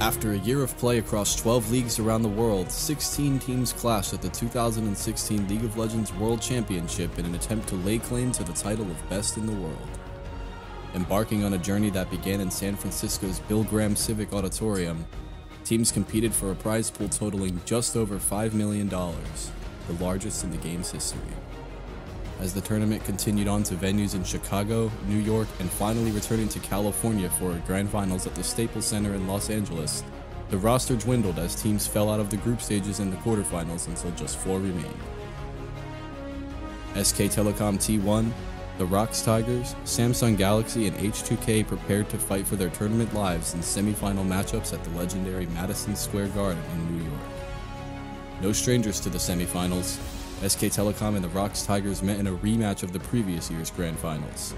After a year of play across 12 leagues around the world, 16 teams clashed at the 2016 League of Legends World Championship in an attempt to lay claim to the title of best in the world. Embarking on a journey that began in San Francisco's Bill Graham Civic Auditorium, teams competed for a prize pool totaling just over $5 million, the largest in the game's history. As the tournament continued on to venues in Chicago, New York, and finally returning to California for a grand finals at the Staples Center in Los Angeles, the roster dwindled as teams fell out of the group stages and the quarterfinals until just 4 remained. SK Telecom T1, the Rocks Tigers, Samsung Galaxy, and H2K prepared to fight for their tournament lives in semi-final matchups at the legendary Madison Square Garden in New York. No strangers to the semi-finals, SK Telecom and the Rocks Tigers met in a rematch of the previous year's grand finals.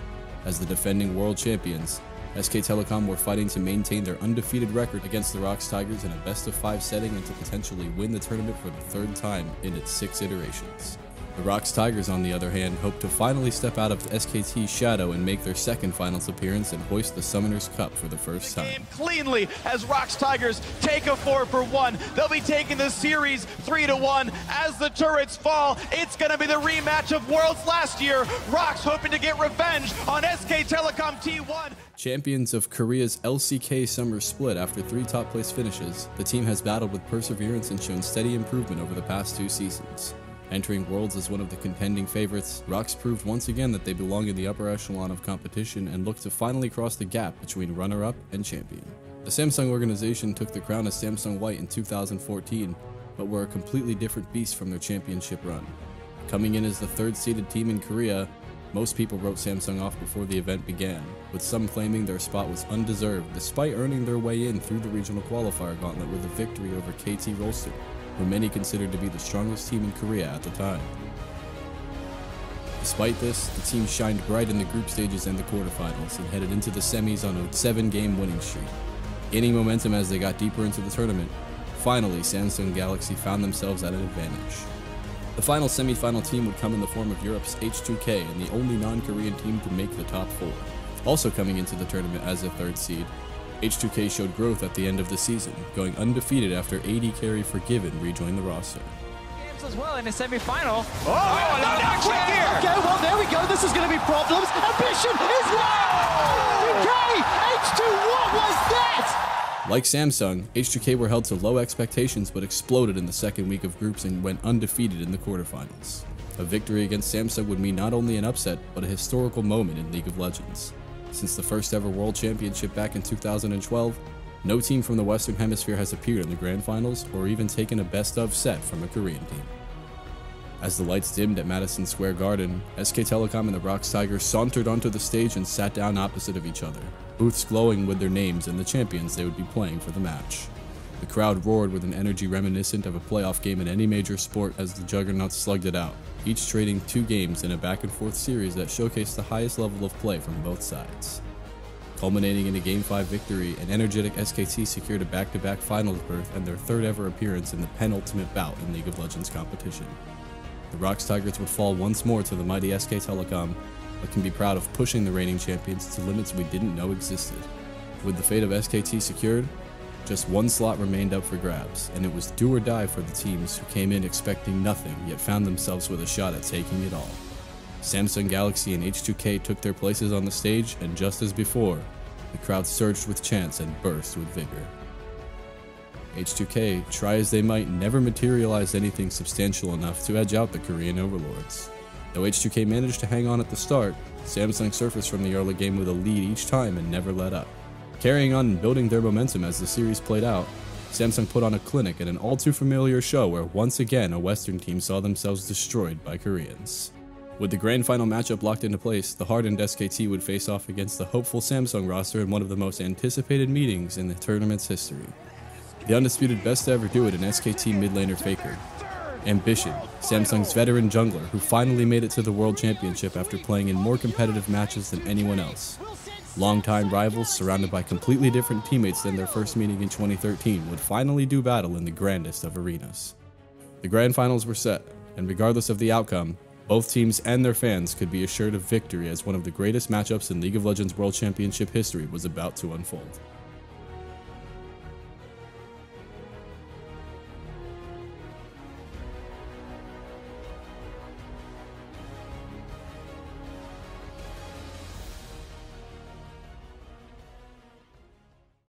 As the defending world champions, SK Telecom were fighting to maintain their undefeated record against the Rocks Tigers in a best-of-5 setting and to potentially win the tournament for the 3rd time in its 6 iterations. The Rocks Tigers, on the other hand, hoped to finally step out of SKT's shadow and make their 2nd finals appearance and hoist the Summoners Cup for the first time. Game cleanly as Rocks Tigers take a 4-for-1. They'll be taking the series 3-1. As the turrets fall, it's going to be the rematch of Worlds last year. Rocks hoping to get revenge on SK Telecom T1. Champions of Korea's LCK Summer Split after 3 top-place finishes, the team has battled with perseverance and shown steady improvement over the past 2 seasons. Entering Worlds as one of the contending favorites, Rocks proved once again that they belong in the upper echelon of competition and look to finally cross the gap between runner-up and champion. The Samsung organization took the crown as Samsung White in 2014, but were a completely different beast from their championship run. Coming in as the 3rd-seeded team in Korea, most people wrote Samsung off before the event began, with some claiming their spot was undeserved despite earning their way in through the regional qualifier gauntlet with a victory over KT Rolster, who many considered to be the strongest team in Korea at the time. Despite this, the team shined bright in the group stages and the quarterfinals and headed into the semis on a 7-game winning streak. Gaining momentum as they got deeper into the tournament, finally Samsung Galaxy found themselves at an advantage. The final semi-final team would come in the form of Europe's H2K and the only non-Korean team to make the top 4. Also coming into the tournament as a 3rd seed, H2K showed growth at the end of the season, going undefeated after AD carry Forgiven rejoined the roster. Games as well in the semi-final. Oh, no action here! Okay, well there we go, this is going to be problems. Ambition is low! Okay, H2, what was that? Like Samsung, H2K were held to low expectations but exploded in the 2nd week of groups and went undefeated in the quarterfinals. A victory against Samsung would mean not only an upset, but a historical moment in League of Legends. Since the first ever World Championship back in 2012, no team from the Western Hemisphere has appeared in the Grand Finals or even taken a best-of set from a Korean team. As the lights dimmed at Madison Square Garden, SK Telecom and the Rocks Tigers sauntered onto the stage and sat down opposite of each other, booths glowing with their names and the champions they would be playing for the match. The crowd roared with an energy reminiscent of a playoff game in any major sport as the juggernauts slugged it out, each trading 2 games in a back-and-forth series that showcased the highest level of play from both sides. Culminating in a Game 5 victory, an energetic SKT secured a back-to-back finals berth and their 3rd ever appearance in the penultimate bout in League of Legends competition. The Rocks Tigers would fall once more to the mighty SK Telecom, but can be proud of pushing the reigning champions to limits we didn't know existed. With the fate of SKT secured, just 1 slot remained up for grabs, and it was do or die for the teams who came in expecting nothing yet found themselves with a shot at taking it all. Samsung Galaxy and H2K took their places on the stage, and just as before, the crowd surged with chants and burst with vigor. H2K, try as they might, never materialized anything substantial enough to edge out the Korean overlords. Though H2K managed to hang on at the start, Samsung surfaced from the early game with a lead each time and never let up. Carrying on and building their momentum as the series played out, Samsung put on a clinic at an all-too-familiar show where once again a Western team saw themselves destroyed by Koreans. With the grand final matchup locked into place, the hardened SKT would face off against the hopeful Samsung roster in one of the most anticipated meetings in the tournament's history. The undisputed best to ever do it in SKT mid laner Faker. Ambition, Samsung's veteran jungler who finally made it to the World Championship after playing in more competitive matches than anyone else. Longtime rivals surrounded by completely different teammates than their first meeting in 2013 would finally do battle in the grandest of arenas. The grand finals were set, and regardless of the outcome, both teams and their fans could be assured of victory as one of the greatest matchups in League of Legends World Championship history was about to unfold.